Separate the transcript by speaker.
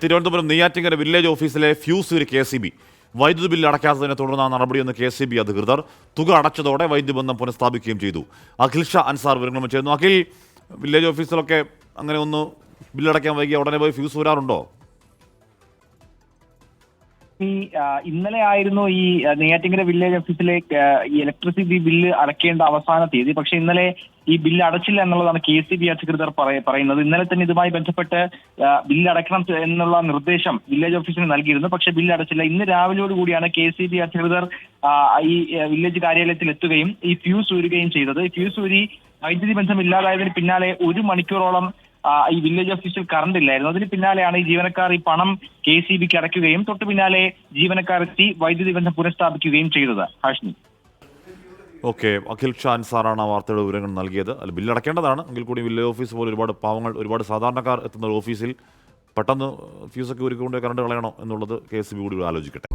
Speaker 1: Thiruvananthapuram Neyyattinkara village ഓഫീസിലെ fuse ഒരു KCB വൈദ്യുതി ബില്ല് അടയ്ക്കാത്തതിനെ തുടർന്ന് നടപടിയെന്ന് KCB അധികൃതർ. തുക അടച്ചതോടെ വൈദ്യുതി ബന്ധം പുനഃസ്ഥാപിക്കുകയും ചെയ്തു. അഖിൽ ഷാ അൻസാർ വിവരങ്ങൾ ചെയ്യുന്നു. അഖിൽ, വില്ലേജ് ഓഫീസിലൊക്കെ അങ്ങനെ ഒന്ന് ബില്ലടയ്ക്കാൻ വൈകിയ ഉടനെ പോയി ഫ്യൂസ് വരാറുണ്ടോ?
Speaker 2: ഇന്നലെ ആയിരുന്നു ഈ നെയ്യാറ്റിങ്കര വില്ലേജ് ഓഫീസിലെ ഈ ഇലക്ട്രിസിറ്റി ബില്ല് അടയ്ക്കേണ്ട അവസാന തീയതി. പക്ഷെ ഇന്നലെ ഈ ബില്ല് അടച്ചില്ല എന്നുള്ളതാണ് KCB അധികൃതർ പറയുന്നത്. ഇന്നലെ തന്നെ ഇതുമായി ബന്ധപ്പെട്ട് ബില്ല് അടയ്ക്കണം എന്നുള്ള നിർദ്ദേശം വില്ലേജ് ഓഫീസിന് നൽകിയിരുന്നു. പക്ഷെ ബില്ല് അടച്ചില്ല. ഇന്ന് രാവിലെയോട് കൂടിയാണ് KCB അധികൃതർ ഈ വില്ലേജ് കാര്യാലയത്തിൽ എത്തുകയും ഈ ഫ്യൂസ് ഊരുകയും ചെയ്തത്. ഈ ഫ്യൂസ് ഊരി വൈദ്യുതി ബന്ധം ഇല്ലാതായതിന് പിന്നാലെ 1 മണിക്കൂറോളം ഈ വില്ലേജ് ഓഫീസിൽ കറണ്ട് ഇല്ലായിരുന്നു. അതിന് പിന്നാലെയാണ് ഈ ജീവനക്കാർ ഈ പണം KCBക്ക് അടയ്ക്കുകയും തൊട്ടു പിന്നാലെ ജീവനക്കാർ എത്തി വൈദ്യുതി ബന്ധം പുനഃസ്ഥാപിക്കുകയും ചെയ്തത്. ഹാഷ്മി.
Speaker 1: ഓക്കെ, അഖിൽ ഷാ അൻസാറാണ് ആ വാർത്തയുടെ വിവരങ്ങൾ നൽകിയത്. അല്ല, ബില്ല് അടയ്ക്കേണ്ടതാണ്. എങ്കിൽ കൂടി വില്ലേജ് ഓഫീസ് പോലെ ഒരുപാട് പാവങ്ങൾ, ഒരുപാട് സാധാരണക്കാർ എത്തുന്ന ഓഫീസിൽ പെട്ടെന്ന് ഫ്യൂസൊക്കെ ഒരുക്കൊണ്ട് കറണ്ട് കളയണോ എന്നുള്ളത് KCB കൂടി ആലോചിക്കട്ടെ.